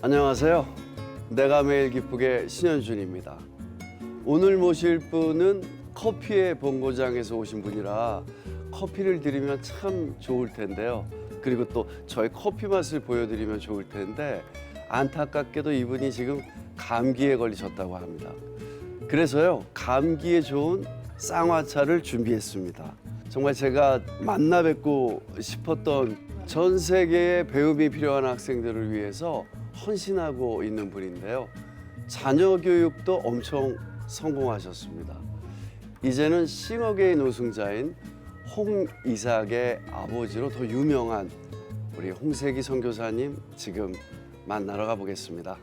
안녕하세요. 내가 매일 기쁘게 신현준입니다. 오늘 모실 분은 커피의 본고장에서 오신 분이라 커피를 드리면 참 좋을 텐데요. 그리고 또 저의 커피 맛을 보여드리면 좋을 텐데 안타깝게도 이분이 지금 감기에 걸리셨다고 합니다. 그래서요, 감기에 좋은 쌍화차를 준비했습니다. 정말 제가 만나 뵙고 싶었던 전 세계의 배움이 필요한 학생들을 위해서 헌신하고 있는 분인데요. 자녀 교육도 엄청 성공하셨습니다. 이제는 싱어게인 우승자인 홍이삭의 아버지로 더 유명한 우리 홍세기 선교사님 지금 만나러 가보겠습니다.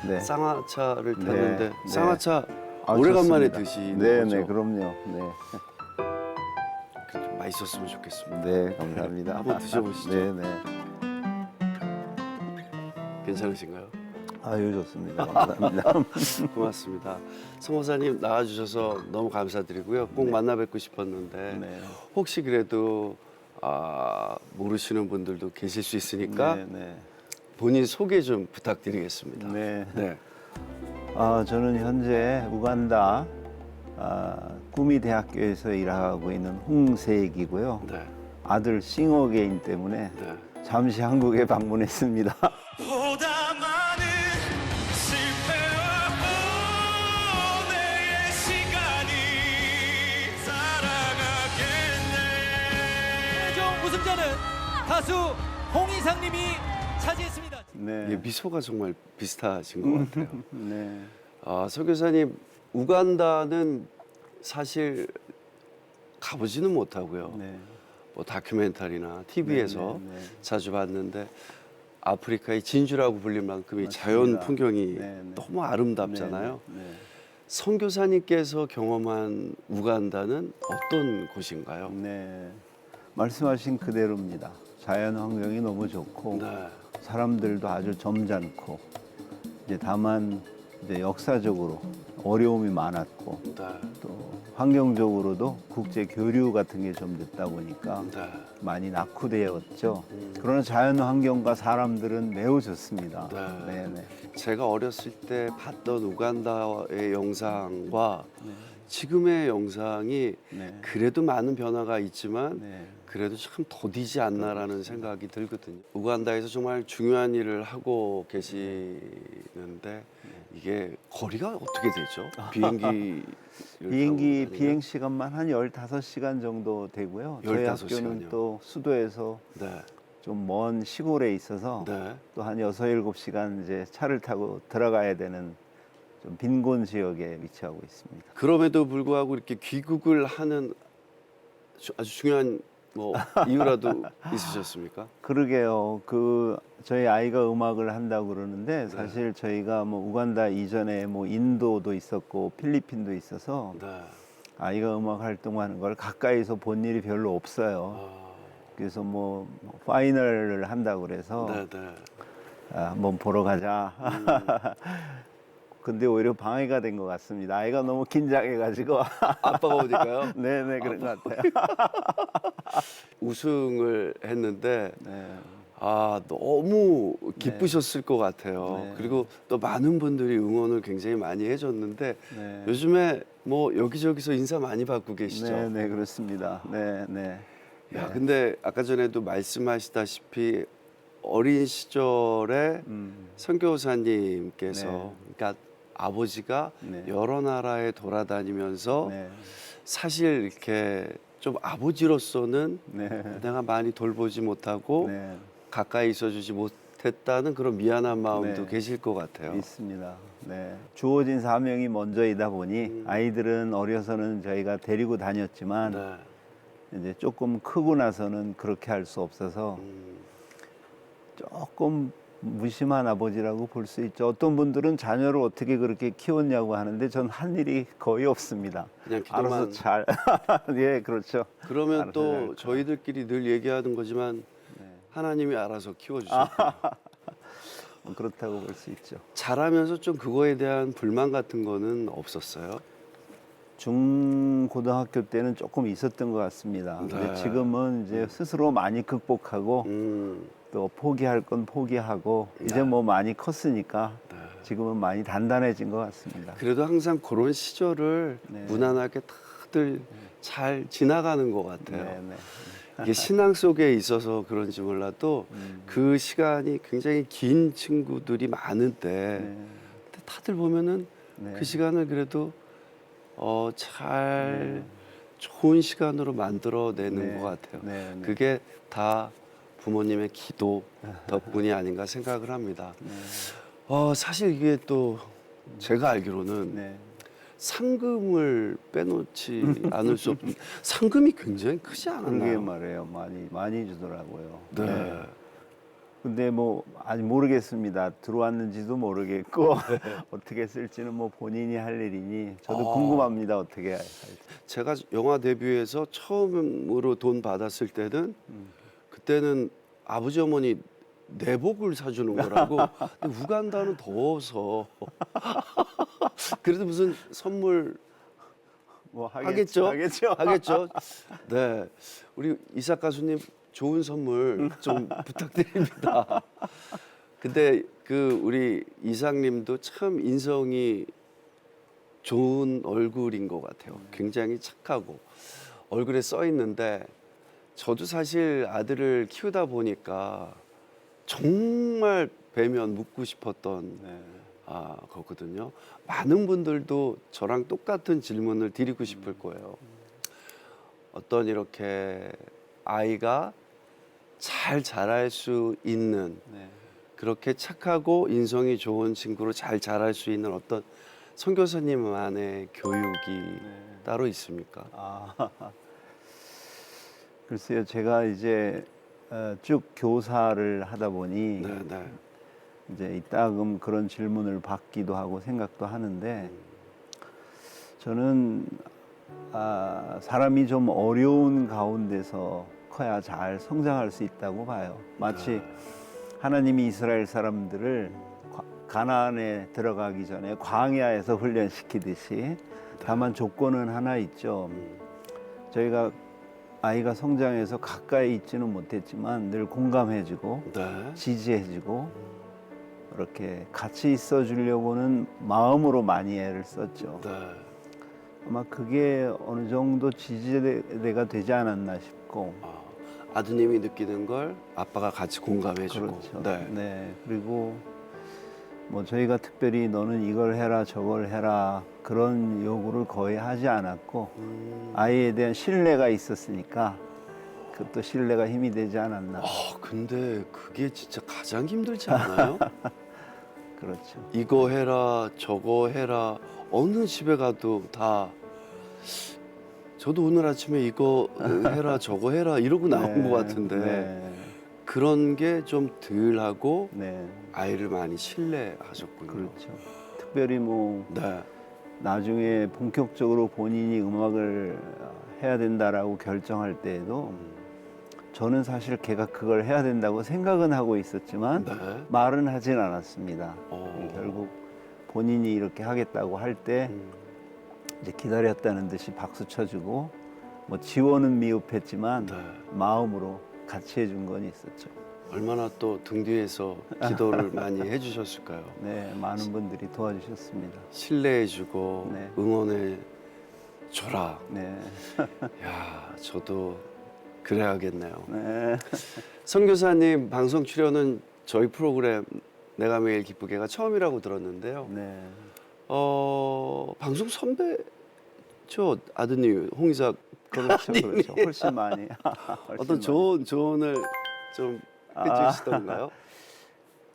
네. 쌍화차를 탔는데 네. 쌍화차 아, 오래간만에 좋습니다. 드시는 네, 거죠? 네, 그럼요. 네, 좀 맛있었으면 좋겠습니다. 네, 감사합니다. 한번 드셔보시죠. 네, 네. 괜찮으신가요? 아유, 좋습니다. 감사합니다. 고맙습니다. 성호사님 나와주셔서 너무 감사드리고요. 꼭 네. 만나 뵙고 싶었는데 네, 혹시 그래도 모르시는 분들도 계실 수 있으니까 네, 네. 본인 소개 좀 부탁드리겠습니다. 네. 네. 저는 현재 우간다 구미 대학교에서 일하고 있는 홍세익이고요. 네. 아들 싱어게인 때문에 네. 잠시 한국에 방문했습니다. 보다 많은 실패와 후회의 시간이 살아가겠네. 최종 우승자는 가수 홍이삭님이 차지했습니다. 네, 이게 미소가 정말 비슷하신 것 같아요. 네, 서교사님, 우간다는 사실 가보지는 못하고요. 네. 뭐 다큐멘터리나 TV에서 네, 네, 네. 자주 봤는데 아프리카의 진주라고 불릴 만큼 이 맞습니다. 자연 풍경이 네, 네. 너무 아름답잖아요. 네, 네. 선교사님께서 경험한 우간다는 어떤 곳인가요? 네, 말씀하신 그대로입니다. 자연 환경이 너무 좋고 네. 사람들도 아주 점잖고 이제 다만 이제 역사적으로 어려움이 많았고 네. 또 환경적으로도 국제 교류 같은 게 좀 늦다 보니까 네. 많이 낙후되었죠. 그러나 자연 환경과 사람들은 매우 좋습니다. 네. 네, 네. 제가 어렸을 때 봤던 우간다의 영상과 지금의 영상이 네. 그래도 많은 변화가 있지만 네. 그래도 참 더디지 않나라는 생각이 들거든요. 우간다에서 정말 중요한 일을 하고 계시는데 이게 거리가 어떻게 되죠? 비행기 비행 시간만 한 15시간 정도 되고요. 저희 15시간이요? 학교는 또 수도에서 네. 좀 먼 시골에 있어서 네. 또 한 6-7시간 이제 차를 타고 들어가야 되는 좀 빈곤 지역에 위치하고 있습니다. 그럼에도 불구하고 이렇게 귀국을 하는 아주 중요한 뭐 이유라도 있으셨습니까? 그러게요. 저희 아이가 음악을 한다고 그러는데 사실 저희가 뭐 우간다 이전에 뭐 인도도 있었고 필리핀도 있어서 네. 아이가 음악 활동하는 걸 가까이서 본 일이 별로 없어요. 그래서 뭐 파이널을 한다고 그래서 네, 네. 한번 보러 가자. 근데 오히려 방해가 된 것 같습니다. 아이가 너무 긴장해가지고. 아빠가 오니까요. 네네, 그런 것 같아요. 우승을 했는데 네. 너무 기쁘셨을 것 같아요. 네. 그리고 또 많은 분들이 응원을 굉장히 많이 해줬는데 네. 요즘에 뭐 여기저기서 인사 많이 받고 계시죠? 네네, 그렇습니다. 네네. 야, 근데 아까 전에도 말씀하시다시피 어린 시절에 선교사님께서 네. 그러니까 아버지가 네. 여러 나라에 돌아다니면서 네. 사실 이렇게 좀 아버지로서는 네. 내가 많이 돌보지 못하고 네. 가까이 있어주지 못했다는 그런 미안한 마음도 네. 계실 것 같아요. 있습니다. 네. 주어진 사명이 먼저이다 보니 아이들은 어려서는 저희가 데리고 다녔지만 네. 이제 조금 크고 나서는 그렇게 할 수 없어서 조금 무심한 아버지라고 볼 수 있죠. 어떤 분들은 자녀를 어떻게 그렇게 키웠냐고 하는데 전 한 일이 거의 없습니다. 그냥 알아서 기도만. 잘. 예, 그렇죠. 그러면 알아서 또 잘 저희들끼리 늘 얘기하는 거지만 네. 하나님이 알아서 키워주셨고 뭐 그렇다고 볼 수 있죠. 자라면서 좀 그거에 대한 불만 같은 거는 없었어요? 중고등학교 때는 조금 있었던 것 같습니다. 근데 네. 지금은 이제 스스로 많이 극복하고 또 포기할 건 포기하고 이제 뭐 많이 컸으니까 지금은 많이 단단해진 것 같습니다. 그래도 항상 그런 시절을 네. 무난하게 다들 잘 지나가는 것 같아요. 네, 네. 이게 신앙 속에 있어서 그런지 몰라도 그 시간이 굉장히 긴 친구들이 많은데 네. 근데 다들 보면은 네. 그 시간을 그래도 잘 좋은 시간으로 만들어내는 네. 것 같아요. 네, 네. 그게 다 부모님의 기도 덕분이 아닌가 생각을 합니다. 사실 이게 또 제가 알기로는 네. 상금을 빼놓지 않을 수 없는 상금이 굉장히 크지 그러게 않았나요? 말해요. 많이 주더라고요. 네. 근데 뭐 아직 모르겠습니다. 들어왔는지도 모르겠고 어떻게 쓸지는 뭐 본인이 할 일이니 저도 궁금합니다. 어떻게 할지. 제가 영화 데뷔해서 처음으로 돈 받았을 때는 그때는 아버지 어머니 내복을 사주는 거라고. 근데 우간다는 더워서 그래도 무슨 선물 뭐 하겠죠? 하겠죠. 하겠죠. 네, 우리 이삭 가수님 좋은 선물 좀 부탁드립니다. 근데 그 우리 이삭님도 참 인성이 좋은 얼굴인 것 같아요. 굉장히 착하고 얼굴에 써 있는데 저도 사실 아들을 키우다 보니까 정말 뵈면 묻고 싶었던 네. 거거든요. 많은 분들도 저랑 똑같은 질문을 드리고 싶을 거예요. 어떤 이렇게 아이가 잘 자랄 수 있는 네. 그렇게 착하고 인성이 좋은 친구로 잘 자랄 수 있는 어떤 선교사님만의 교육이 따로 있습니까? 글쎄요, 제가 이제 쭉 교사를 하다 보니 네, 네. 이제 이따금 그런 질문을 받기도 하고 생각도 하는데 저는 사람이 좀 어려운 가운데서 커야 잘 성장할 수 있다고 봐요. 마치 하나님이 이스라엘 사람들을 가나안에 들어가기 전에 광야에서 훈련시키듯이 다만 조건은 하나 있죠. 저희가 아이가 성장해서 가까이 있지는 못했지만 늘 공감해주고 네. 지지해주고 이렇게 같이 있어 주려고는 마음으로 많이 애를 썼죠. 네. 아마 그게 어느 정도 지지대가 되지 않았나 싶고. 아드님이 느끼는 걸 아빠가 같이 공감해주고. 그렇죠. 네. 네. 그리고 뭐 저희가 특별히 너는 이걸 해라 저걸 해라 그런 요구를 거의 하지 않았고 아이에 대한 신뢰가 있었으니까 그것도 신뢰가 힘이 되지 않았나. 근데 그게 진짜 가장 힘들지 않아요? 그렇죠. 이거 해라 저거 해라 어느 집에 가도 다 저도 오늘 아침에 이거 해라 저거 해라 이러고 나온 것 같은데 네. 그런 게 좀 덜하고 네. 아이를 많이 신뢰하셨군요. 그렇죠. 특별히 뭐 네. 나중에 본격적으로 본인이 음악을 해야 된다라고 결정할 때에도 저는 사실 걔가 그걸 해야 된다고 생각은 하고 있었지만 네. 말은 하진 않았습니다. 어. 결국 본인이 이렇게 하겠다고 할 때 이제 기다렸다는 듯이 박수 쳐주고 뭐 지원은 미흡했지만 네. 마음으로 같이 해준 건 있었죠. 얼마나 또 등 뒤에서 기도를 많이 해주셨을까요? 네, 많은 분들이 도와주셨습니다. 신뢰해주고 네. 응원해줘라. 네, 야, 저도 그래야겠네요. 네. 선교사님 방송 출연은 저희 프로그램 내가 매일 기쁘게가 처음이라고 들었는데요. 네. 방송 선배죠, 아드님 홍이삭. 그렇죠, 그렇죠. 훨씬 많이. 어떤 좋은 조언을 좀 해주시던가요?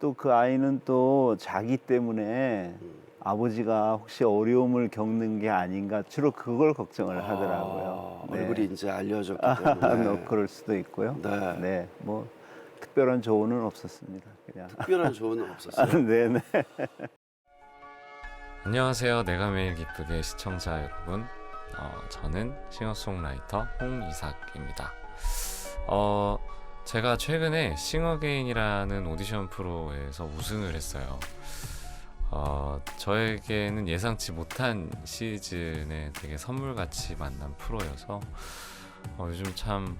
또 그 아이는 또 자기 때문에 아버지가 혹시 어려움을 겪는 게 아닌가 주로 그걸 걱정을 하더라고요. 네. 얼굴이 이제 알려졌기 때문에. 뭐 그럴 수도 있고요. 네. 네, 뭐 특별한 조언은 없었습니다. 그냥. 특별한 조언은 없었어요. 네네. 안녕하세요. 내가 매일 기쁘게 시청자 여러분. 저는 싱어송라이터 홍이삭입니다. 제가 최근에 싱어게인이라는 오디션 프로에서 우승을 했어요. 저에게는 예상치 못한 시즌에 되게 선물같이 만난 프로여서 요즘 참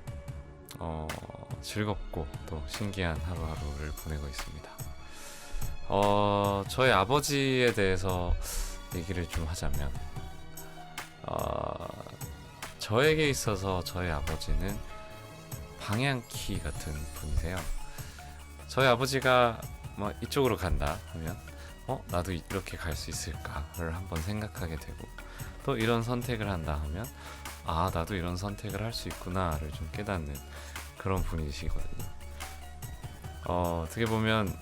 즐겁고 또 신기한 하루하루를 보내고 있습니다. 저희 아버지에 대해서 얘기를 좀 하자면 저에게 있어서 저희 아버지는 방향키 같은 분이세요. 저희 아버지가 뭐 이쪽으로 간다 하면 나도 이렇게 갈 수 있을까를 한번 생각하게 되고, 또 이런 선택을 한다 하면 나도 이런 선택을 할 수 있구나를 좀 깨닫는 그런 분이시거든요. 어떻게 보면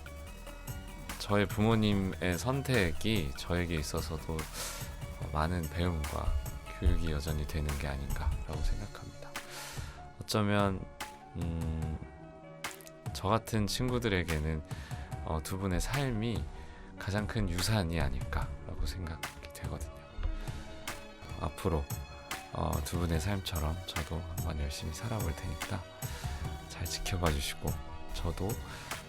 저희 부모님의 선택이 저에게 있어서도 많은 배움과 교육이 여전히 되는 게 아닌가라고 생각합니다. 어쩌면 저 같은 친구들에게는 두 분의 삶이 가장 큰 유산이 아닐까라고 생각이 되거든요. 앞으로 두 분의 삶처럼 저도 한번 열심히 살아볼 테니까 잘 지켜봐 주시고, 저도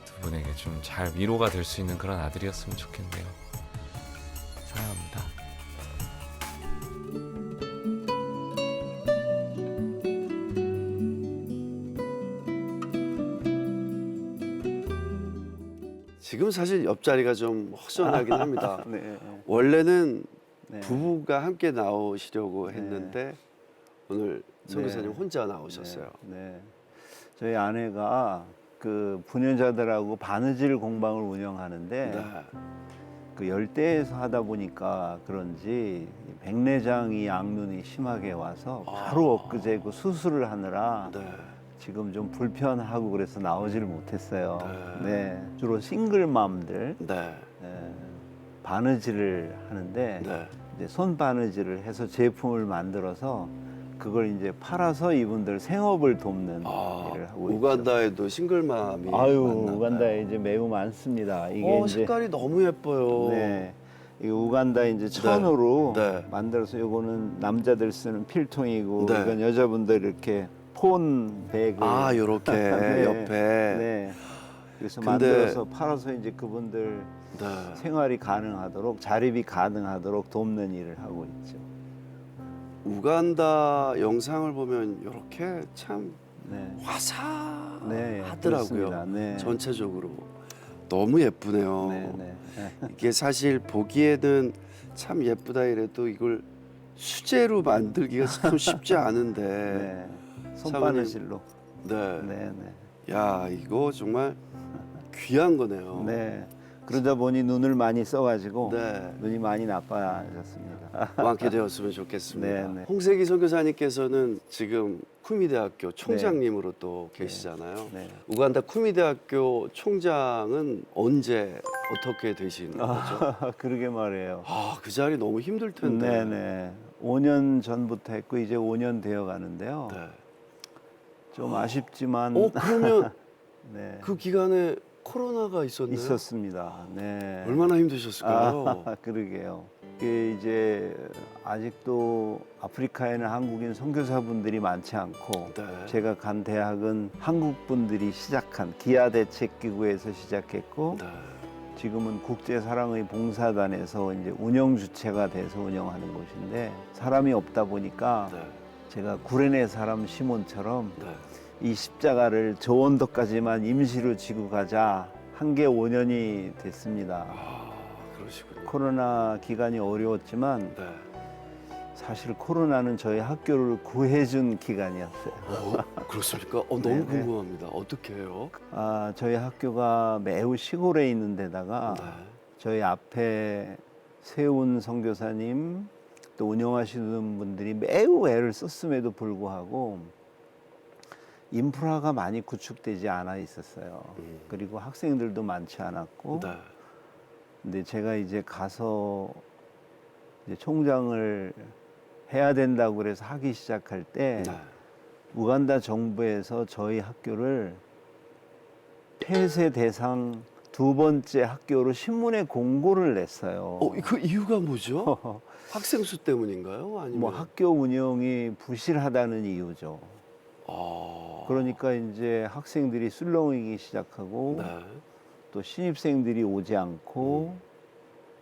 두 분에게 좀 잘 위로가 될 수 있는 그런 아들이었으면 좋겠네요. 사랑합니다. 지금 사실 옆자리가 좀 허전하긴 합니다. 네. 원래는 네. 부부가 함께 나오시려고 했는데 오늘 선교사님 네. 혼자 나오셨어요. 네. 저희 아내가 그 부녀자들하고 바느질 공방을 운영하는데 네. 그 열대에서 하다 보니까 그런지 백내장이 악눈이 심하게 와서 바로 엊그제 그 수술을 하느라 네. 지금 좀 불편하고 그래서 나오지를 못했어요. 네. 네. 주로 싱글맘들 네. 바느질을 하는데 네. 이제 손 바느질을 해서 제품을 만들어서 그걸 이제 팔아서 이분들 생업을 돕는 일을 하고 있죠. 우간다에도 싱글맘이 아유, 많나 우간다에 봐요. 이제 매우 많습니다. 이게 이제 색깔이 너무 예뻐요. 네. 이 우간다 이제 천으로 네. 만들어서 요거는 남자들 쓰는 필통이고 네. 이건 여자분들 이렇게 폰 배그 요렇게 네. 옆에. 네. 그래서 근데- 만들어서 팔아서 이제 그분들 네. 생활이 가능하도록 자립이 가능하도록 돕는 일을 하고 있죠. 우간다 영상을 보면 이렇게 참 네. 화사하더라고요. 그렇습니다. 네. 전체적으로 너무 예쁘네요. 네, 네. 이게 사실 보기에는 참 예쁘다 이래도 이걸 수제로 만들기가 참 쉽지 않은데. 네. 사모님. 손바느질로. 네. 네, 네. 야, 이거 정말 귀한 거네요. 네. 그러다 보니 눈을 많이 써가지고 네. 눈이 많이 나빠졌습니다. 많게 되었으면 좋겠습니다. 네, 네. 홍세기 선교사님께서는 지금 쿠미대학교 총장님으로 또 계시잖아요. 네. 우간다 쿠미대학교 총장은 언제 어떻게 되신 거죠? 그러게 말이에요. 그 자리 너무 힘들 텐데. 네네. 5년 전부터 했고 이제 5년 되어 가는데요. 네. 좀 아쉽지만 그러면 네. 그 기간에 코로나가 있었나요? 있었습니다. 네. 얼마나 힘드셨을까요? 그러게요. 이게 이제 아직도 아프리카에는 한국인 선교사분들이 많지 않고 네. 제가 간 대학은 한국 분들이 시작한 기아대책기구에서 시작했고 네. 지금은 국제사랑의 봉사단에서 이제 운영 주체가 돼서 운영하는 곳인데 사람이 없다 보니까 네. 제가 구레네 사람 시몬처럼 네. 이 십자가를 저원도까지만 임시로 지고 가자 한 게 5년이 됐습니다. 그러시군요. 코로나 기간이 어려웠지만 네. 사실 코로나는 저희 학교를 구해준 기간이었어요. 그렇습니까? 너무 네, 네. 궁금합니다. 어떻게 해요? 저희 학교가 매우 시골에 있는 데다가 네. 저희 앞에 세운 선교사님 또 운영하시는 분들이 매우 애를 썼음에도 불구하고 인프라가 많이 구축되지 않아 있었어요. 그리고 학생들도 많지 않았고 네. 근데 제가 이제 가서 이제 총장을 해야 된다고 그래서 하기 시작할 때 네. 우간다 정부에서 저희 학교를 폐쇄 대상 두 번째 학교로 신문에 공고를 냈어요. 그 이유가 뭐죠? 학생 수 때문인가요? 아니면 뭐 학교 운영이 부실하다는 이유죠. 아, 그러니까 이제 학생들이 술렁이기 시작하고 네. 또 신입생들이 오지 않고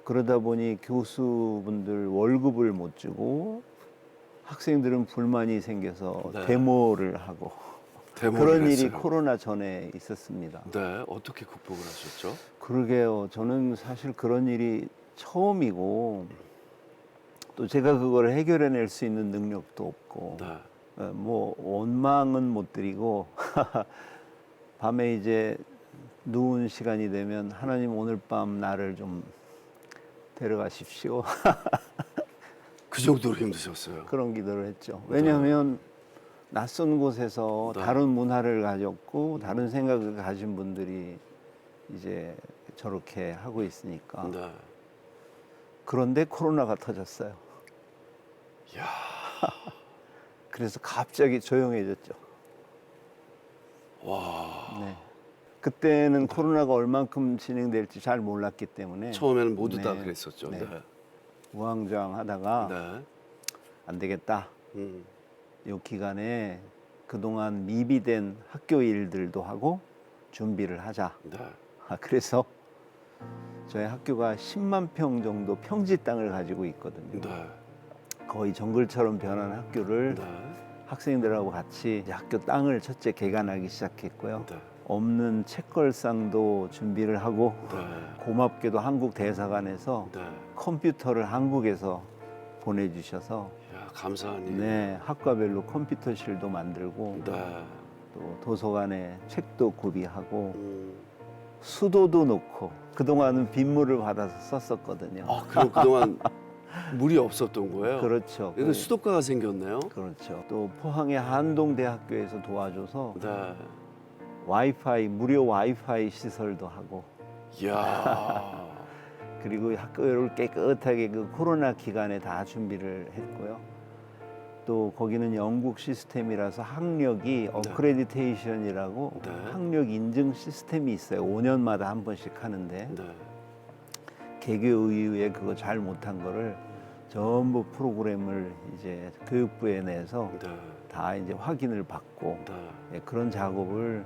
그러다 보니 교수분들 월급을 못 주고 학생들은 불만이 생겨서 네. 데모를 하고 데모를 그런 일이 했어요. 코로나 전에 있었습니다. 네, 어떻게 극복을 하셨죠? 그러게요. 저는 사실 그런 일이 처음이고 또 제가 그걸 해결해낼 수 있는 능력도 없고 네. 뭐 원망은 못 드리고 밤에 이제 누운 시간이 되면 하나님 오늘 밤 나를 좀 데려가십시오. 그 정도로 힘드셨어요. 그런 기도를 했죠. 왜냐하면 낯선 곳에서 네. 다른 문화를 가졌고 다른 생각을 가진 분들이 이제 저렇게 하고 있으니까. 네. 그런데 코로나가 터졌어요. 야, 그래서 갑자기 조용해졌죠. 와. 네. 그때는 코로나가 얼만큼 진행될지 잘 몰랐기 때문에 처음에는 모두 다 네. 그랬었죠. 네. 네. 우왕좌왕하다가 네. 안 되겠다. 음. 이 기간에 그동안 미비된 학교 일들도 하고 준비를 하자. 네. 그래서 저희 학교가 10만 평 정도 평지 땅을 가지고 있거든요. 네. 거의 정글처럼 변한 학교를 네. 학생들하고 같이 이제 학교 땅을 첫째 개간하기 시작했고요. 네. 없는 책걸상도 준비를 하고 네. 고맙게도 한국 대사관에서 네. 컴퓨터를 한국에서 보내주셔서 야, 감사한 일. 네, 학과별로 컴퓨터실도 만들고 네. 또 도서관에 책도 구비하고 음. 수도도 놓고 그동안은 빗물을 받아서 썼었거든요. 아, 그럼 그동안 물이 없었던 거예요? 그렇죠. 이거 수도가가 생겼네요. 그렇죠. 또 포항의 한동대학교에서 도와줘서 네. 와이파이 무료 와이파이 시설도 하고 이야. 그리고 학교를 깨끗하게 그 코로나 기간에 다 준비를 했고요. 또 거기는 영국 시스템이라서 학력이 어크레디테이션이라고 네. 학력 인증 시스템이 있어요. 5년마다 한 번씩 하는데 네. 개교의회 그거 잘 못한 거를 전부 프로그램을 이제 교육부에 내서 네. 다 이제 확인을 받고 네. 예, 그런 작업을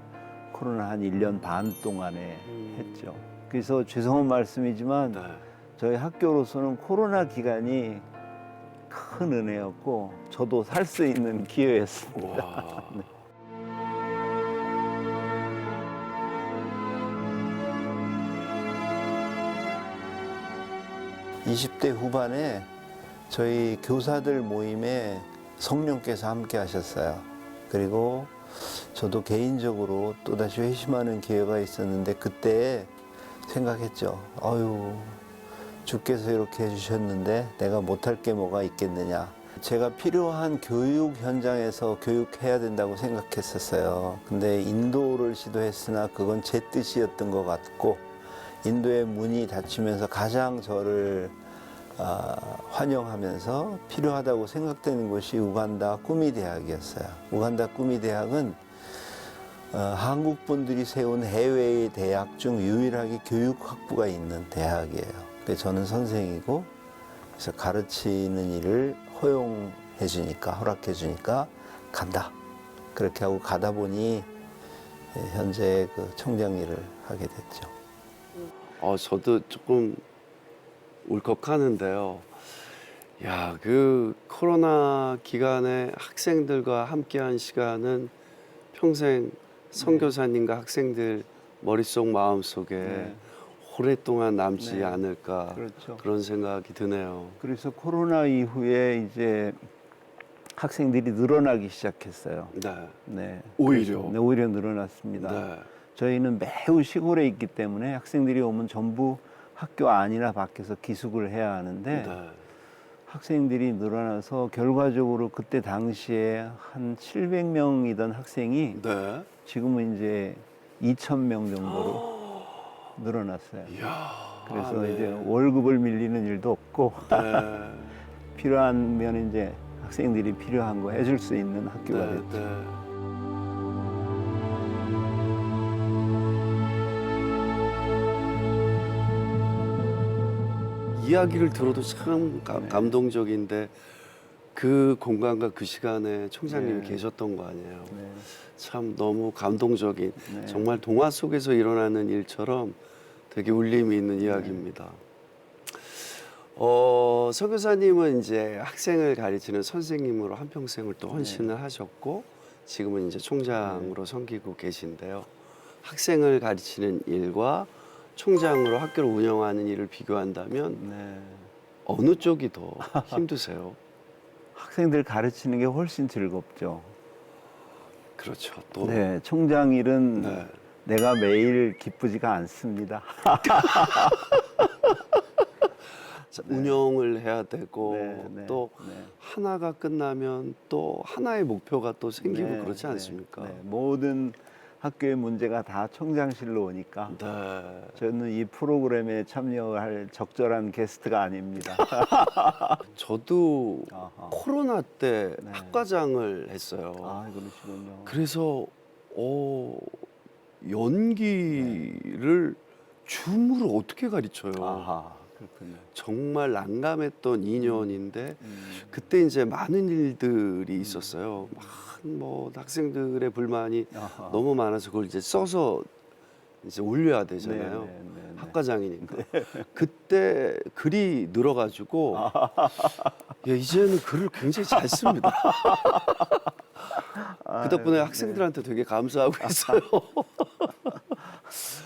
코로나 한 1년 반 동안에 했죠. 그래서 죄송한 말씀이지만 네. 저희 학교로서는 코로나 기간이 큰 은혜였고 저도 살 수 있는 기회였습니다. 와. 20대 후반에 저희 교사들 모임에 성령께서 함께 하셨어요. 그리고 저도 개인적으로 또다시 회심하는 기회가 있었는데 그때 생각했죠. 아유, 주께서 이렇게 해주셨는데 내가 못할 게 뭐가 있겠느냐. 제가 필요한 교육 현장에서 교육해야 된다고 생각했었어요. 근데 인도를 시도했으나 그건 제 뜻이었던 것 같고 인도의 문이 닫히면서 가장 저를 환영하면서 필요하다고 생각되는 곳이 우간다 꾸미대학이었어요. 우간다 꾸미대학은 한국 분들이 세운 해외의 대학 중 유일하게 교육학부가 있는 대학이에요. 그래서 저는 선생이고 그래서 가르치는 일을 허용해 주니까 허락해 주니까 간다. 그렇게 하고 가다 보니 현재 그 총장 일을 하게 됐죠. 저도 조금 울컥하는데요. 야, 그 코로나 기간에 학생들과 함께한 시간은 평생 선교사님과 학생들 머릿속 마음속에 네. 오랫동안 남지 네. 않을까 그렇죠. 그런 생각이 드네요. 그래서 코로나 이후에 이제 학생들이 늘어나기 시작했어요. 네. 네. 오히려? 네, 오히려 늘어났습니다. 네. 저희는 매우 시골에 있기 때문에 학생들이 오면 전부 학교 안이나 밖에서 기숙을 해야 하는데 네. 학생들이 늘어나서 결과적으로 그때 당시에 한 700명이던 학생이 네. 지금은 이제 2,000명 정도로 늘어났어요. 이야. 그래서 네. 이제 월급을 밀리는 일도 없고 네. 필요하면 이제 학생들이 필요한 거 해줄 수 있는 학교가 네. 됐죠. 네. 이야기를 들어도 참 네. 감동적인데 그 공간과 그 시간에 총장님이 네. 계셨던 거 아니에요. 네. 참 너무 감동적인 네. 정말 동화 속에서 일어나는 일처럼 되게 울림이 있는 이야기입니다. 선교사님은 이제 학생을 가르치는 선생님으로 한평생을 또 헌신을 하셨고 지금은 이제 총장으로 섬기고 계신데요. 학생을 가르치는 일과 총장으로 학교를 운영하는 일을 비교한다면 네. 어느 쪽이 더 힘드세요? 학생들 가르치는 게 훨씬 즐겁죠. 그렇죠. 또 네, 총장 일은 네. 내가 매일 기쁘지가 않습니다. 자, 운영을 해야 되고 네, 네, 또 네. 하나가 끝나면 또 하나의 목표가 또 생기고 네, 그렇지 네, 않습니까? 네. 모든 학교의 문제가 다 총장실로 오니까 네. 저는 이 프로그램에 참여할 적절한 게스트가 아닙니다. 저도 아하. 코로나 때 네. 학과장을 했어요. 아, 그러시군요. 그래서 연기를 줌으로 어떻게 가르쳐요? 아하, 그렇군요. 정말 난감했던 2년인데 음. 그때 이제 많은 일들이 있었어요. 뭐 학생들의 불만이 아하. 너무 많아서 그걸 이제 써서 이제 올려야 되잖아요. 네, 네, 네, 네. 학과장이니까. 그때 글이 늘어가지고 야, 이제는 글을 굉장히 잘 씁니다. 그 덕분에 아유, 학생들한테 되게 감사하고 있어요.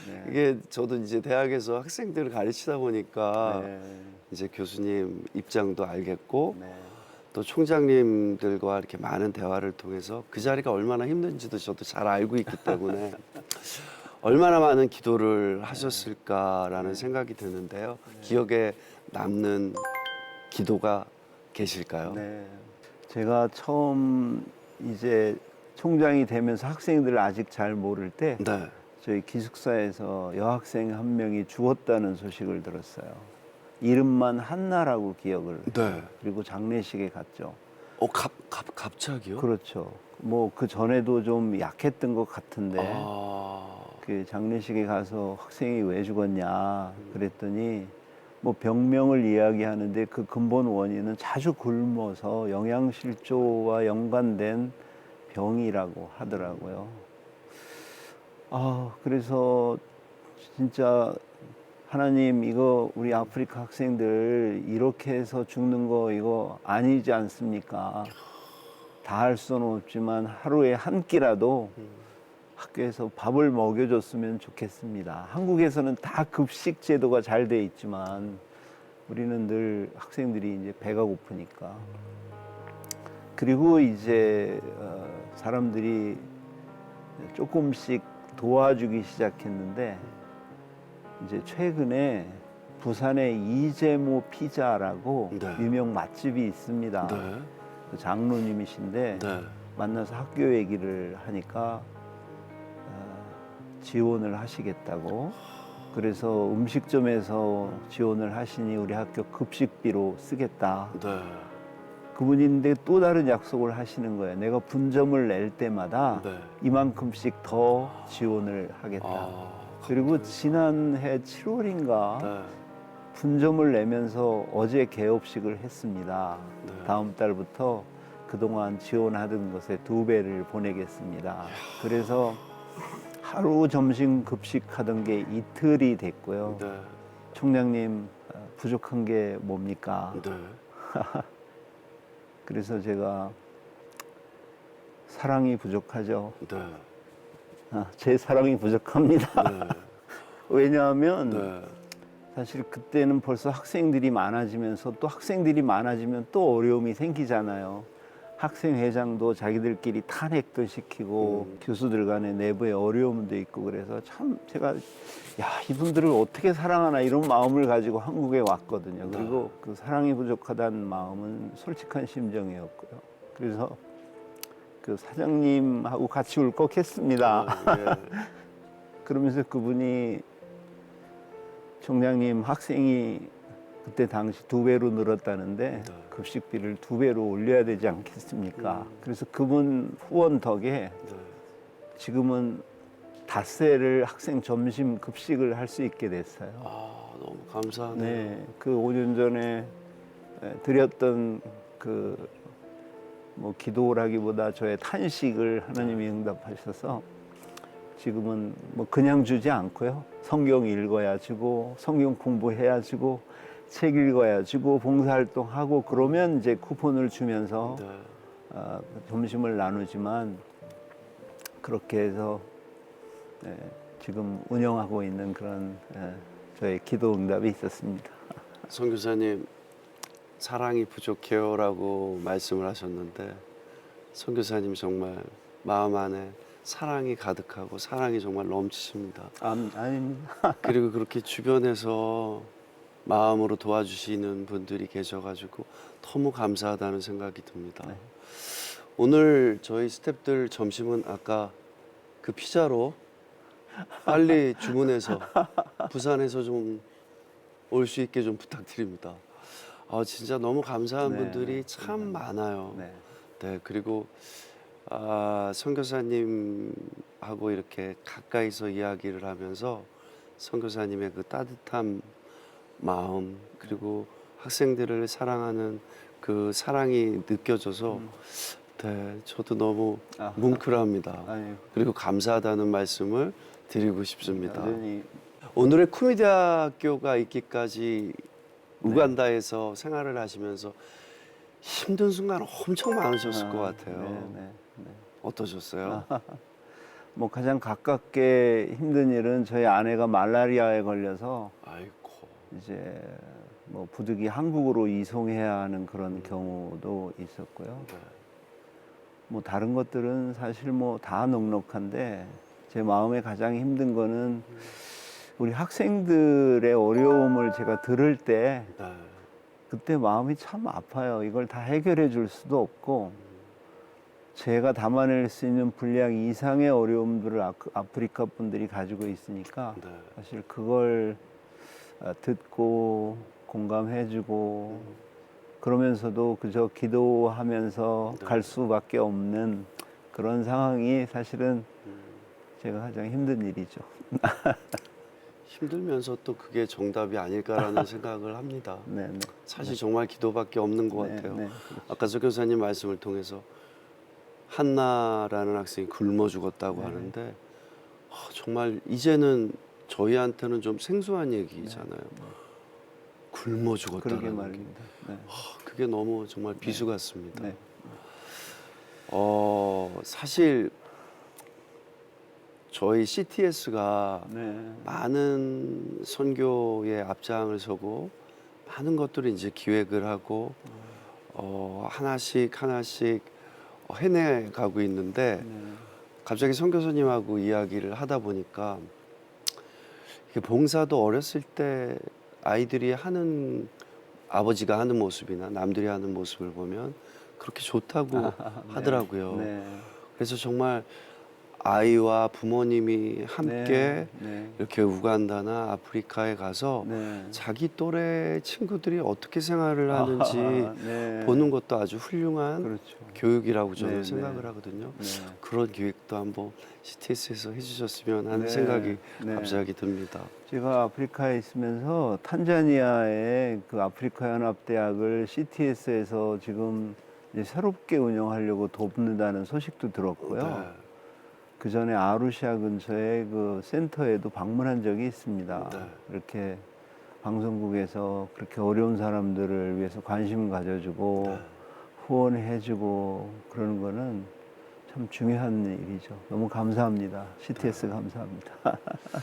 네. 이게 저도 이제 대학에서 학생들을 가르치다 보니까 네. 이제 교수님 입장도 알겠고 네. 또 총장님들과 이렇게 많은 대화를 통해서 그 자리가 얼마나 힘든지도 저도 잘 알고 있기 때문에 얼마나 많은 기도를 하셨을까라는 생각이 드는데요. 기억에 남는 기도가 계실까요? 네. 제가 처음 이제 총장이 되면서 학생들을 아직 잘 모를 때 네. 저희 기숙사에서 여학생 한 명이 죽었다는 소식을 들었어요. 이름만 한나라고 기억을. 네. 그리고 장례식에 갔죠. 갑자기요? 그렇죠. 뭐 그 전에도 좀 약했던 것 같은데 그 장례식에 가서 학생이 왜 죽었냐 그랬더니 뭐 병명을 이야기하는데 그 근본 원인은 자주 굶어서 영양실조와 연관된 병이라고 하더라고요. 그래서 진짜 하나님 이거 우리 아프리카 학생들 이렇게 해서 죽는 거 이거 아니지 않습니까? 다 할 수는 없지만 하루에 한 끼라도 학교에서 밥을 먹여줬으면 좋겠습니다. 한국에서는 다 급식 제도가 잘 돼 있지만 우리는 늘 학생들이 이제 배가 고프니까. 그리고 이제 사람들이 조금씩 도와주기 시작했는데 이제 최근에 부산에 이재모 피자라고 네. 유명 맛집이 있습니다. 네. 그 장로님이신데 네. 만나서 학교 얘기를 하니까 지원을 하시겠다고. 그래서 음식점에서 지원을 하시니 우리 학교 급식비로 쓰겠다. 네. 그분인데 또 다른 약속을 하시는 거예요. 내가 분점을 낼 때마다 네. 이만큼씩 더 지원을 하겠다. 그리고 지난해 7월인가 네. 분점을 내면서 어제 개업식을 했습니다. 네. 다음 달부터 그동안 지원하던 것에 2배를 보내겠습니다. 그래서 하루 점심 급식하던 게 이틀이 됐고요. 네. 총장님 부족한 게 뭡니까? 네. 그래서 제가 사랑이 부족하죠. 네. 제 사랑이 부족합니다. 네. 왜냐하면 네. 사실 그때는 벌써 학생들이 많아지면서 또 학생들이 많아지면 또 어려움이 생기잖아요. 학생회장도 자기들끼리 탄핵도 시키고 교수들 간의 내부의 어려움도 있고 그래서 참 제가 이분들을 어떻게 사랑하나 이런 마음을 가지고 한국에 왔거든요. 그리고 그 사랑이 부족하다는 마음은 솔직한 심정이었고요. 그래서 그 사장님하고 같이 울컥했습니다. 예. 그러면서 그분이 총장님 학생이 그때 당시 2배로 늘었다는데 급식비를 2배로 올려야 되지 않겠습니까? 그래서 그분 후원 덕에 네. 지금은 닷새를 학생 점심 급식을 할 수 있게 됐어요. 아, 너무 감사하네요. 네, 그 5년 전에 드렸던 그 뭐 기도라기보다 저의 탄식을 하나님이 응답하셔서 지금은 뭐 그냥 주지 않고요. 성경 읽어야 주고, 성경 공부해야 주고, 책 읽어야 주고, 봉사활동하고 그러면 이제 쿠폰을 주면서 네. 점심을 나누지만 그렇게 해서 지금 운영하고 있는 그런 저의 기도 응답이 있었습니다. 선교사님 사랑이 부족해요라고 말씀을 하셨는데 선교사님 정말 마음 안에 사랑이 가득하고 사랑이 정말 넘치십니다. 아닙니다. 그리고 그렇게 주변에서 마음으로 도와주시는 분들이 계셔가지고 너무 감사하다는 생각이 듭니다. 네. 오늘 저희 스태프들 점심은 아까 그 피자로 빨리 주문해서 부산에서 좀 올 수 있게 좀 부탁드립니다. 아, 진짜 너무 감사한 네, 분들이 네. 참 많아요. 네. 네, 그리고 선교사님하고 이렇게 가까이서 이야기를 하면서 선교사님의 그 따뜻한 마음 그리고 학생들을 사랑하는 그 사랑이 느껴져서 네, 저도 너무 아. 뭉클합니다. 아유, 그리고 감사하다는 말씀을 드리고 싶습니다. 여전히 오늘의 쿠미대학교가 있기까지 우간다에서 생활을 하시면서 힘든 순간 엄청 많으셨을 것 같아요. 네. 어떠셨어요? 뭐 가장 가깝게 힘든 일은 저희 아내가 말라리아에 걸려서 아이고. 이제 뭐 부득이 한국으로 이송해야 하는 그런 경우도 있었고요. 네. 뭐 다른 것들은 사실 뭐 다 넉넉한데 제 마음에 가장 힘든 거는 우리 학생들의 어려움을 제가 들을 때 네. 그때 마음이 참 아파요. 이걸 다 해결해 줄 수도 없고 제가 담아낼 수 있는 분량 이상의 어려움들을 아프리카 분들이 가지고 있으니까 네. 사실 그걸 듣고 공감해주고 그러면서도 그저 기도하면서 네. 갈 수밖에 없는 그런 상황이 사실은 제가 가장 힘든 일이죠. 힘들면서 또 그게 정답이 아닐까라는 생각을 합니다. 네, 네. 사실 정말 기도밖에 없는 것 네, 같아요. 네, 아까 조 교사님 말씀을 통해서 한나라는 학생이 굶어 죽었다고 네. 하는데 정말 이제는 저희한테는 좀 생소한 얘기잖아요. 굶어 죽었다는 그러게 게. 말입니다. 네. 그게 너무 정말 비수 같습니다. 네. 사실 저희 CTS가 네. 많은 선교의 앞장을 서고 많은 것들을 이제 기획을 하고 하나씩 해내가고 있는데 네. 갑자기 선교사님하고 이야기를 하다 보니까 이게 봉사도 어렸을 때 아이들이 하는 아버지가 하는 모습이나 남들이 하는 모습을 보면 그렇게 좋다고 하더라고요. 네. 그래서 정말 아이와 부모님이 함께 네. 이렇게 우간다나 아프리카에 가서 네. 자기 또래 친구들이 어떻게 생활을 하는지 네. 보는 것도 아주 훌륭한 그렇죠. 교육이라고 저는 네, 생각을 네. 하거든요. 네. 그런 기획도 한번 CTS에서 해주셨으면 하는 네, 생각이 네. 갑자기 듭니다. 제가 아프리카에 있으면서 탄자니아의 그 아프리카 연합대학을 CTS에서 지금 이제 새롭게 운영하려고 돕는다는 소식도 들었고요. 네. 그 전에 아루시아 근처에 그 센터에도 방문한 적이 있습니다. 네. 이렇게 방송국에서 그렇게 어려운 사람들을 위해서 관심 가져주고 네. 후원해주고 그러는 거는 참 중요한 일이죠. 너무 감사합니다. CTS 감사합니다.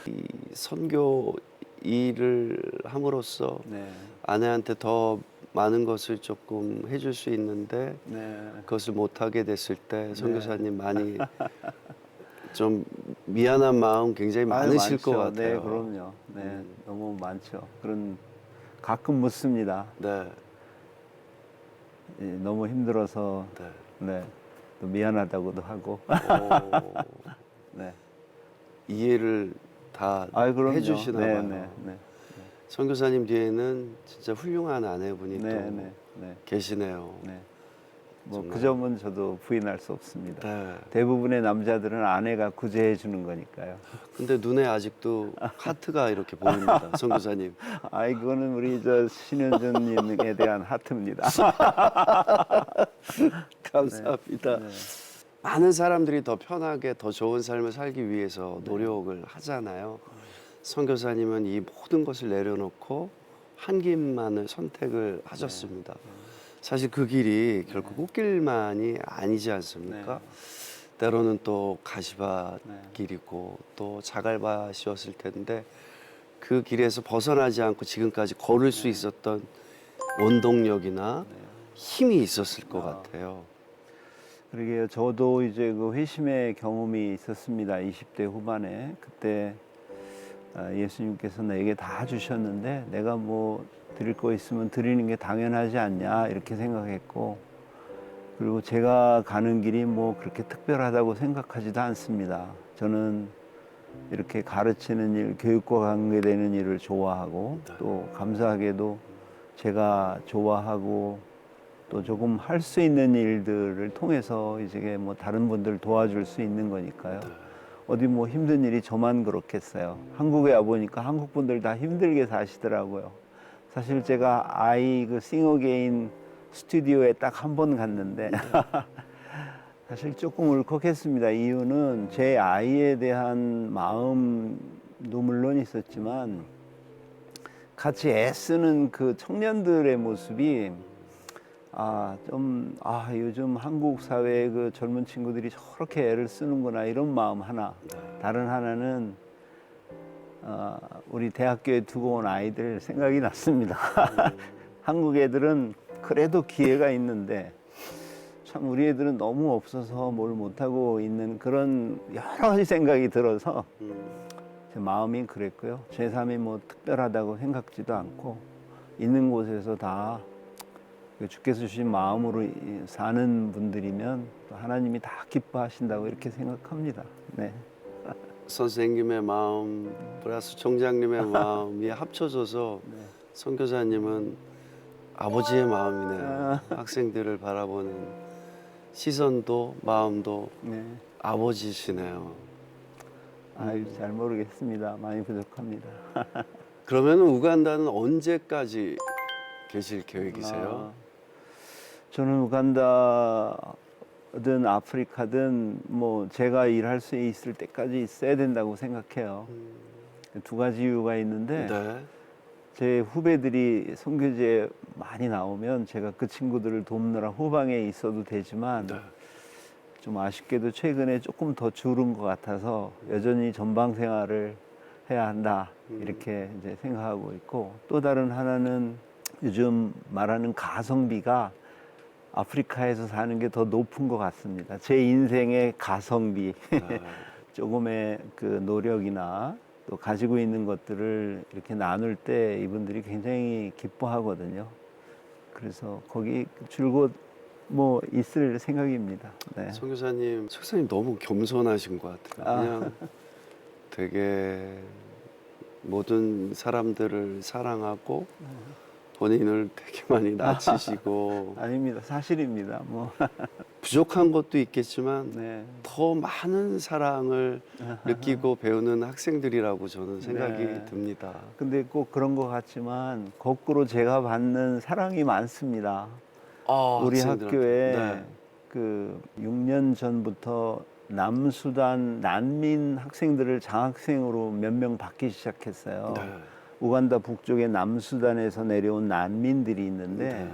이 선교 일을 함으로써 네, 아내한테 더 많은 것을 조금 해줄 수 있는데 네, 그것을 못하게 됐을 때 선교사님 많이 좀 미안한 마음 굉장히 많으실 많죠. 것 같아요. 네, 그럼요. 네, 너무 많죠. 그런 가끔 묻습니다. 네, 너무 힘들어서 네. 네, 또 미안하다고도 하고. 네. 이해를 다 그럼요. 해주시나 네, 봐요. 네, 네, 선교사님 뒤에는 진짜 훌륭한 아내분이 네, 또 네, 네, 계시네요. 네. 뭐 그 정말. 점은 저도 부인할 수 없습니다. 네. 대부분의 남자들은 아내가 구제해 주는 거니까요. 근데 눈에 아직도 하트가 이렇게 보입니다, 선교사님. 아, 이거는 우리 저 신현준님에 대한 하트입니다. 감사합니다. 많은 사람들이 더 편하게 더 좋은 삶을 살기 위해서 노력을 하잖아요. 선교사님은 이 모든 것을 내려놓고 한 길만을 선택을 하셨습니다. 사실 그 길이 결국 꽃길만이 아니지 않습니까? 때로는 또 가시밭 길이고 또 자갈밭이었을 텐데 그 길에서 벗어나지 않고 지금까지 걸을 수 있었던 원동력이나 힘이 있었을 것 같아요. 그러게요. 저도 이제 그 회심의 경험이 있었습니다. 20대 후반에. 그때 예수님께서 내게 다 주셨는데 내가 뭐 드릴 거 있으면 드리는 게 당연하지 않냐 이렇게 생각했고, 그리고 제가 가는 길이 뭐 그렇게 특별하다고 생각하지도 않습니다. 저는 이렇게 가르치는 일, 교육과 관계되는 일을 좋아하고 또 감사하게도 제가 좋아하고 또 조금 할 수 있는 일들을 통해서 이제 뭐 다른 분들 도와줄 수 있는 거니까요. 어디 뭐 힘든 일이 저만 그렇겠어요. 한국에 와 보니까 한국 분들 다 힘들게 사시더라고요. 사실 제가 아이 그 싱어게인 스튜디오에 딱 한 번 갔는데 사실 조금 울컥했습니다. 이유는 제 아이에 대한 마음도 물론 있었지만 같이 애쓰는 그 청년들의 모습이 요즘 한국 사회의 그 젊은 친구들이 저렇게 애를 쓰는구나 이런 마음 하나. 다른 하나는 우리 대학교에 두고 온 아이들 생각이 났습니다. 한국 애들은 그래도 기회가 있는데 참 우리 애들은 너무 없어서 뭘 못하고 있는 그런 여러 가지 생각이 들어서 제 마음이 그랬고요. 제 삶이 뭐 특별하다고 생각지도 않고 있는 곳에서 다 주께서 주신 마음으로 사는 분들이면 하나님이 다 기뻐하신다고 이렇게 생각합니다. 네. 선생님의 마음 플러스 총장님의 마음이 합쳐져서 선교사님은 아버지의 마음이네요. 학생들을 바라보는 시선도 마음도 네. 아버지시네요. 아유, 잘 모르겠습니다. 많이 부족합니다. 그러면 우간다는 언제까지 계실 계획이세요? 저는 우간다든 아프리카든 뭐 제가 일할 수 있을 때까지 있어야 된다고 생각해요. 두 가지 이유가 있는데 네. 제 후배들이 선교지에 많이 나오면 제가 그 친구들을 돕느라 후방에 있어도 되지만 네. 좀 아쉽게도 최근에 조금 더 줄은 것 같아서 여전히 전방 생활을 해야 한다 이렇게 이제 생각하고 있고, 또 다른 하나는 요즘 말하는 가성비가 아프리카에서 사는 게 더 높은 것 같습니다. 제 인생의 가성비, 조금의 그 노력이나 또 가지고 있는 것들을 이렇게 나눌 때 이분들이 굉장히 기뻐하거든요. 그래서 거기 줄곧 뭐 있을 생각입니다. 네. 선교사님, 석사님 너무 겸손하신 것 같아요. 그냥 되게 모든 사람들을 사랑하고 본인을 되게 많이 낮추시고 아닙니다. 사실입니다. 뭐. 부족한 것도 있겠지만 네. 더 많은 사랑을 느끼고 배우는 학생들이라고 저는 생각이 네. 듭니다. 근데 꼭 그런 것 같지만 거꾸로 제가 받는 사랑이 많습니다. 우리 학생들한테. 학교에 네. 그 6년 전부터 남수단 난민 학생들을 장학생으로 몇 명 받기 시작했어요. 네. 우간다 북쪽에 남수단에서 내려온 난민들이 있는데 네.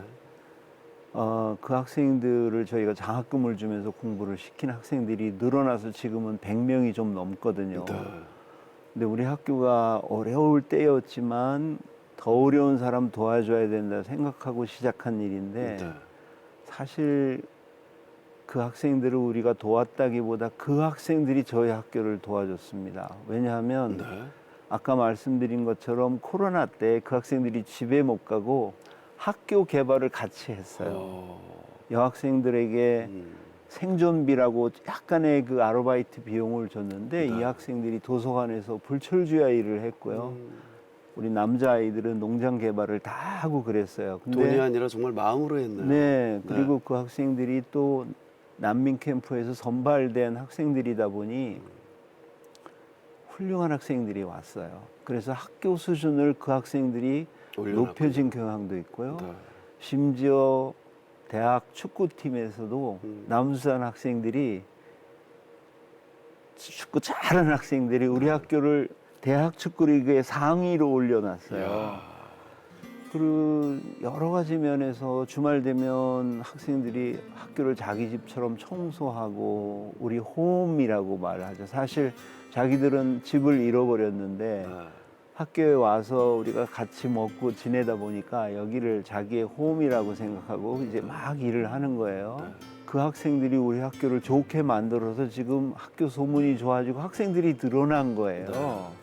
그 학생들을 저희가 장학금을 주면서 공부를 시킨 학생들이 늘어나서 지금은 100명이 좀 넘거든요. 네. 근데 우리 학교가 어려울 때였지만 더 어려운 사람 도와줘야 된다 생각하고 시작한 일인데 네. 사실 그 학생들을 우리가 도왔다기보다 그 학생들이 저희 학교를 도와줬습니다. 왜냐하면 네. 아까 말씀드린 것처럼 코로나 때 그 학생들이 집에 못 가고 학교 개발을 같이 했어요. 여학생들에게 생존비라고 약간의 그 아르바이트 비용을 줬는데 이 학생들이 도서관에서 불철주야 일을 했고요. 우리 남자 아이들은 농장 개발을 다 하고 그랬어요. 돈이 아니라 정말 마음으로 했네요. 네, 그리고 그 학생들이 또 난민 캠프에서 선발된 학생들이다 보니 훌륭한 학생들이 왔어요. 그래서 학교 수준을 그 학생들이 올려놨군요. 높여진 경향도 있고요. 네. 심지어 대학 축구팀에서도 남수산 학생들이 축구 잘하는 학생들이 우리 학교를 대학 축구리그의 상위로 올려놨어요. 그리고 여러 가지 면에서 주말 되면 학생들이 학교를 자기 집처럼 청소하고 우리 홈이라고 말하죠. 사실 자기들은 집을 잃어버렸는데 네. 학교에 와서 우리가 같이 먹고 지내다 보니까 여기를 자기의 홈이라고 생각하고 이제 막 일을 하는 거예요. 그 학생들이 우리 학교를 좋게 만들어서 지금 학교 소문이 좋아지고 학생들이 늘어난 거예요.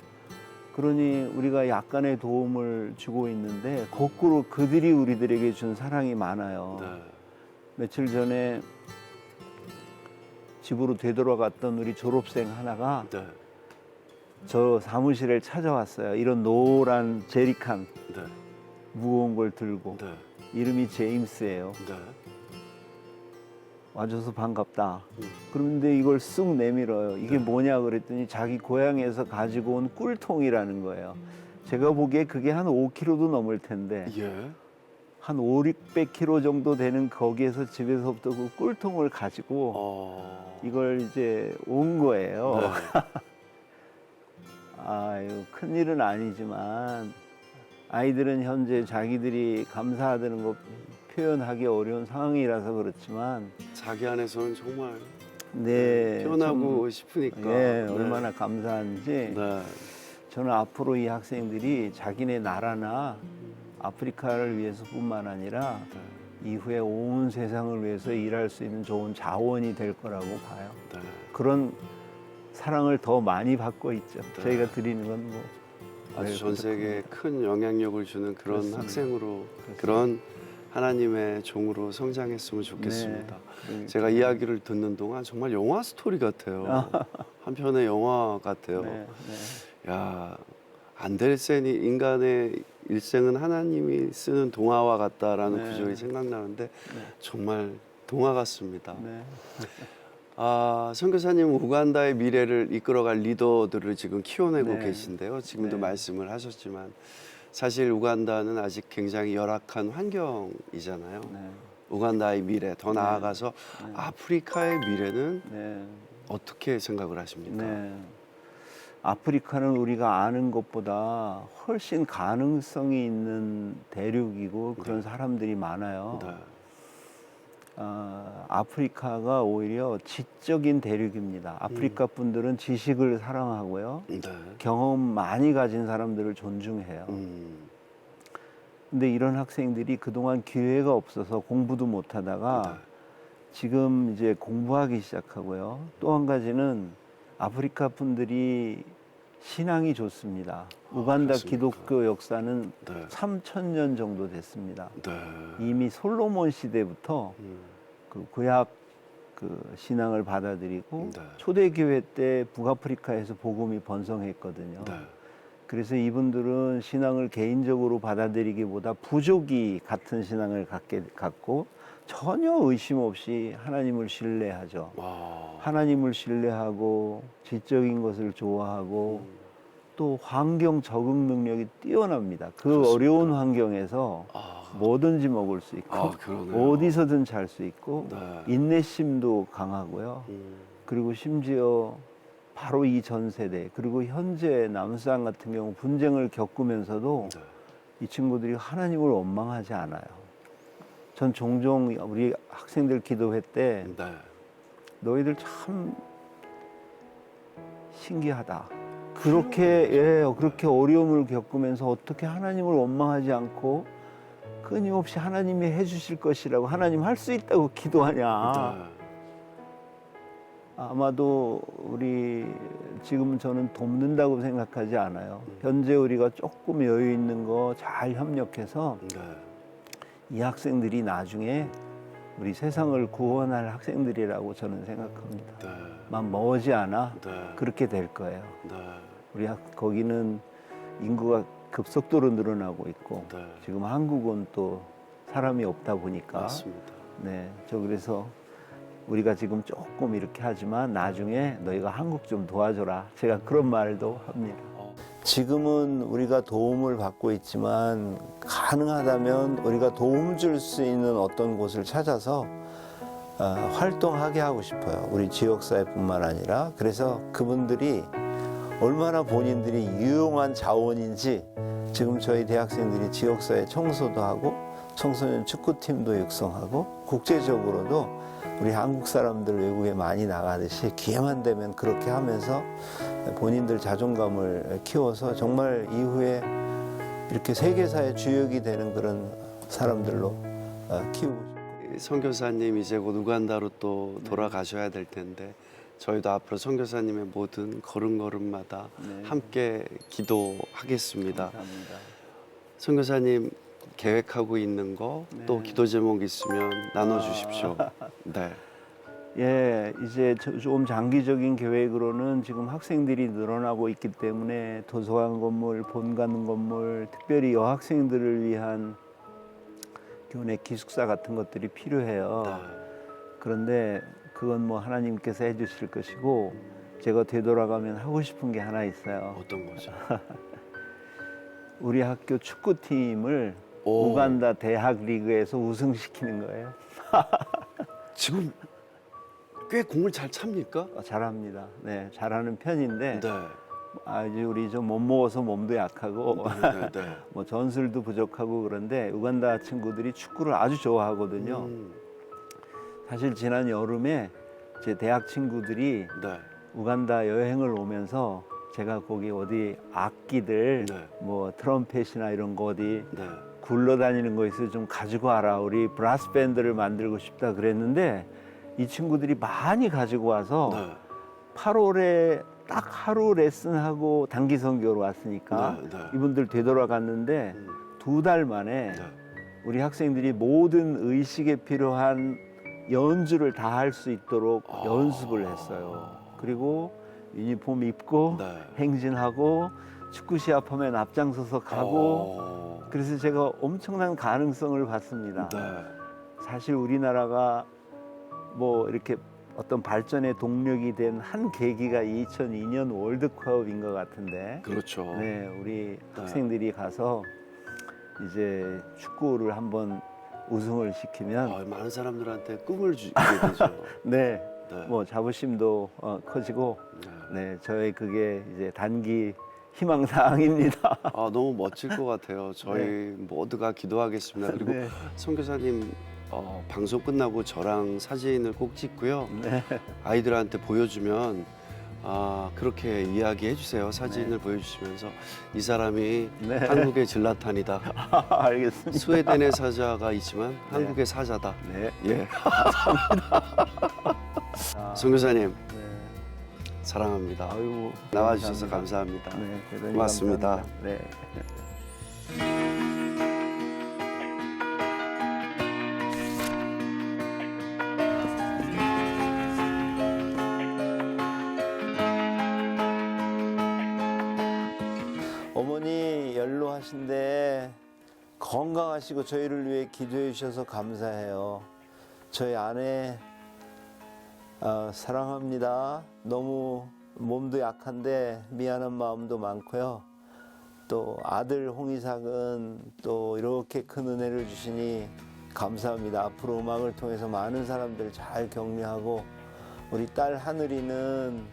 그러니 우리가 약간의 도움을 주고 있는데 거꾸로 그들이 우리들에게 준 사랑이 많아요. 네. 며칠 전에 집으로 되돌아갔던 우리 졸업생 하나가 네. 저 사무실을 찾아왔어요. 이런 노란 제리칸 네. 무거운 걸 들고 네. 이름이 제임스예요. 네. 와줘서 반갑다. 그런데 이걸 쑥 내밀어요. 이게 뭐냐 그랬더니 자기 고향에서 가지고 온 꿀통이라는 거예요. 제가 보기에 그게 한 5kg도 넘을 텐데 예. 한 5, 600kg 정도 되는 거기에서 집에서부터 그 꿀통을 가지고 이걸 이제 온 거예요. 네. 아유, 큰일은 아니지만 아이들은 현재 자기들이 감사하다는 거 표현하기 어려운 상황이라서 그렇지만 자기 안에서는 정말 네, 표현하고 싶으니까. 예, 네. 얼마나 감사한지 네. 저는 앞으로 이 학생들이 자기네 나라나 아프리카를 위해서뿐만 아니라 이후에 온 세상을 위해서 일할 수 있는 좋은 자원이 될 거라고 봐요. 네. 그런 사랑을 더 많이 받고 있죠. 네. 저희가 드리는 건 뭐 아주 전 세계에 큰 영향력을 주는 그런 그렇습니다. 학생으로 그런 하나님의 종으로 성장했으면 좋겠습니다. 네. 제가 이야기를 듣는 동안 정말 영화 스토리 같아요. 한 편의 영화 같아요. 네, 네. 야, 안델센이 인간의 일생은 하나님이 쓰는 동화와 같다라는 네. 구절이 생각나는데 정말 동화 같습니다. 네. 아, 선교사님 우간다의 미래를 이끌어갈 리더들을 지금 키워내고 네. 계신데요. 지금도 네. 말씀을 하셨지만 사실 우간다는 아직 굉장히 열악한 환경이잖아요. 네. 우간다의 미래, 더 나아가서 아프리카의 미래는 네. 어떻게 생각을 하십니까? 네. 아프리카는 우리가 아는 것보다 훨씬 가능성이 있는 대륙이고 그런 사람들이 많아요. 네. 아프리카가 오히려 지적인 대륙입니다. 아프리카 분들은 지식을 사랑하고요. 네. 경험 많이 가진 사람들을 존중해요. 근데 이런 학생들이 그동안 기회가 없어서 공부도 못 하다가 지금 이제 공부하기 시작하고요. 또 한 가지는 아프리카 분들이 신앙이 좋습니다. 우간다 그렇습니까? 기독교 역사는 네. 3,000년 정도 됐습니다. 네. 이미 솔로몬 시대부터 그 구약 그 신앙을 받아들이고 네. 초대교회 때 북아프리카에서 복음이 번성했거든요. 네. 그래서 이분들은 신앙을 개인적으로 받아들이기보다 부족이 같은 신앙을 갖고 전혀 의심 없이 하나님을 신뢰하죠. 와. 하나님을 신뢰하고 지적인 것을 좋아하고 또 환경 적응 능력이 뛰어납니다. 그 그렇습니까? 어려운 환경에서 뭐든지 먹을 수 있고 아, 그러네요. 어디서든 잘 수 있고 네. 인내심도 강하고요. 그리고 심지어 바로 이 전 세대 그리고 현재 남수산 같은 경우 분쟁을 겪으면서도 네. 이 친구들이 하나님을 원망하지 않아요. 전 종종 우리 학생들 기도회 때 네. 너희들 참 신기하다. 그렇게 어려움을 겪으면서 어떻게 하나님을 원망하지 않고 끊임없이 하나님이 해주실 것이라고 하나님 할 수 있다고 기도하냐. 네. 아마도 우리 지금 저는 돕는다고 생각하지 않아요. 현재 우리가 조금 여유 있는 거 잘 협력해서 네. 이 학생들이 나중에 우리 세상을 구원할 학생들이라고 저는 생각합니다. 네. 만 머지 않아 네. 그렇게 될 거예요. 네. 거기는 인구가 급속도로 늘어나고 있고 네. 지금 한국은 또 사람이 없다 보니까 맞습니다. 네, 저 그래서 우리가 지금 조금 이렇게 하지만 나중에 너희가 한국 좀 도와줘라. 제가 그런 말도 합니다. 지금은 우리가 도움을 받고 있지만 가능하다면 우리가 도움 줄 수 있는 어떤 곳을 찾아서 활동하게 하고 싶어요. 우리 지역사회뿐만 아니라. 그래서 그분들이 얼마나 본인들이 유용한 자원인지 지금 저희 대학생들이 지역사회 청소도 하고 청소년 축구팀도 육성하고 국제적으로도 우리 한국 사람들 외국에 많이 나가듯이 기회만 되면 그렇게 하면서 본인들 자존감을 키워서 정말 이후에 이렇게 세계사의 주역이 되는 그런 사람들로 키우고 싶고. 선교사님 이제 곧 우간다로 또 돌아가셔야 될 텐데 저희도 앞으로 선교사님의 모든 걸음걸음마다 네. 함께 기도하겠습니다. 감사합니다. 선교사님 계획하고 있는 거 또 네. 기도 제목 있으면 나눠주십시오. 네. 예, 이제 좀 장기적인 계획으로는 지금 학생들이 늘어나고 있기 때문에 도서관 건물, 본관 건물, 특별히 여학생들을 위한 교내 기숙사 같은 것들이 필요해요. 네. 그런데 그건 뭐 하나님께서 해주실 것이고 제가 되돌아가면 하고 싶은 게 하나 있어요. 어떤 거죠? 우리 학교 축구팀을 오. 우간다 대학 리그에서 우승시키는 거예요. 지금 꽤 공을 잘 찹니까? 잘합니다. 네, 잘하는 편인데 네. 아주 우리 좀 못 먹어서 몸도 약하고 네, 네. 뭐 전술도 부족하고 그런데 우간다 친구들이 축구를 아주 좋아하거든요. 사실 지난 여름에 제 대학 친구들이 네. 우간다 여행을 오면서 제가 거기 어디 악기들 네. 뭐 트럼펫이나 이런 거 어디 네. 굴러다니는 거 있어 좀 가지고 와라. 우리 브라스 밴드를 만들고 싶다 그랬는데 이 친구들이 많이 가지고 와서 네. 8월에 딱 하루 레슨하고 단기 선교로 왔으니까 네, 네. 이분들 되돌아갔는데 음. 2달 만에 네. 우리 학생들이 모든 의식에 필요한 연주를 다 할 수 있도록 아. 연습을 했어요. 그리고 유니폼 입고 네. 행진하고 축구 시합하면 앞장서서 가고 그래서 제가 엄청난 가능성을 봤습니다. 네. 사실 우리나라가 뭐 이렇게 어떤 발전의 동력이 된 한 계기가 2002년 월드컵인 것 같은데 그렇죠. 네, 우리 학생들이 가서 이제 축구를 한번 우승을 시키면 아, 많은 사람들한테 꿈을 주게 되죠. 네, 네. 뭐 자부심도 커지고 네. 네, 저의 그게 이제 단기 희망사항입니다. 아, 너무 멋질 것 같아요. 저희 모두가 기도하겠습니다. 그리고 네. 선교사님 방송 끝나고 저랑 사진을 꼭 찍고요. 네. 아이들한테 보여주면 그렇게 이야기해 주세요. 사진을 보여주시면서 이 사람이 네. 한국의 질라탄이다. 알겠습니다. 스웨덴의 사자가 있지만 한국의 사자다. 네. 예. 아, 선교사님 네. 사랑합니다. 아유, 나와주셔서 감사합니다. 네, 대단히 고맙습니다. 감사합니다. 네. 어머니 연로하신데 건강하시고 저희를 위해 기도해 주셔서 감사해요. 저희 아내 사랑합니다. 너무 몸도 약한데 미안한 마음도 많고요. 또 아들 홍이삭은 또 이렇게 큰 은혜를 주시니 감사합니다. 앞으로 음악을 통해서 많은 사람들 잘 격려하고 우리 딸 하늘이는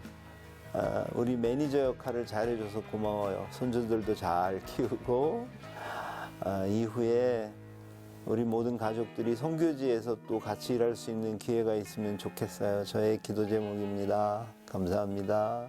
우리 매니저 역할을 잘해줘서 고마워요. 손주들도 잘 키우고 이후에 우리 모든 가족들이 선교지에서 또 같이 일할 수 있는 기회가 있으면 좋겠어요. 저의 기도 제목입니다. 감사합니다.